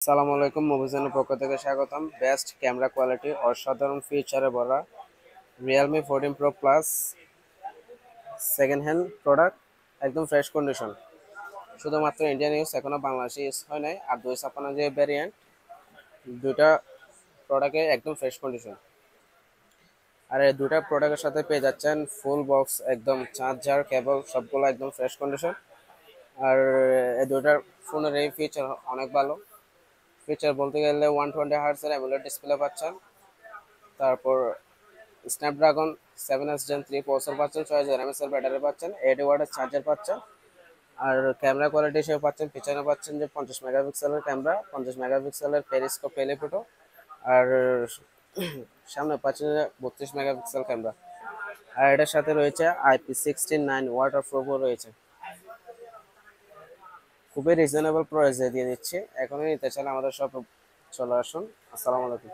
আসসালামু আলাইকুম, মুভিজনের পক্ষ থেকে স্বাগতম। বেস্ট ক্যামেরা কোয়ালিটি, অসাধারণ ফিচারে ভরা Realme 14 pro plus second hand product, একদম ফ্রেশ কন্ডিশন। শুধুমাত্র ইন্ডিয়ান ইউজ, এখনো বাংলাদেশে ইউজ হয় নাই। আর 256 যে ভ্যারিয়েন্ট, দুইটা প্রোডাক্টে একদম ফ্রেশ কন্ডিশন। আর এই দুটা প্রোডাক্টের সাথে পেয়ে যাচ্ছেন ফুল বক্স, একদম চার্জার কেবল সবগুলো একদম ফ্রেশ কন্ডিশন। আর এই দুটার ফোনের এই ফিচার অনেক ভালো। ফিচার বলতে গেলে 120 হার্টজের অ্যামোলেড ডিসপ্লে পাচ্ছেন, তারপর স্ন্যাপড্রাগন 7s Gen 3 প্রসেসর পাচ্ছেন, 6000 mAh এর ব্যাটারি পাচ্ছেন, 80 ওয়াটের চার্জার পাচ্ছেন। আর ক্যামেরা কোয়ালিটি হিসেবে পাচ্ছেন, পিছনে পাচ্ছেন যে 50 মেগাপিক্সেলের ক্যামেরা, 50 মেগাপিক্সেলের পেরিস্কোপ টেলিফটো। আর সামনে পাচ্ছেন যে 32 মেগাপিক্সেল ক্যামেরা। আর এটার সাথে রয়েছে IP69 ওয়াটার প্রুফও রয়েছে। খুবই রিজনেবল প্রাইসে দিয়ে দিচ্ছি। এখনই নিতে চাইলে আমাদের শপে চলে আসুন। আসসালামু আলাইকুম।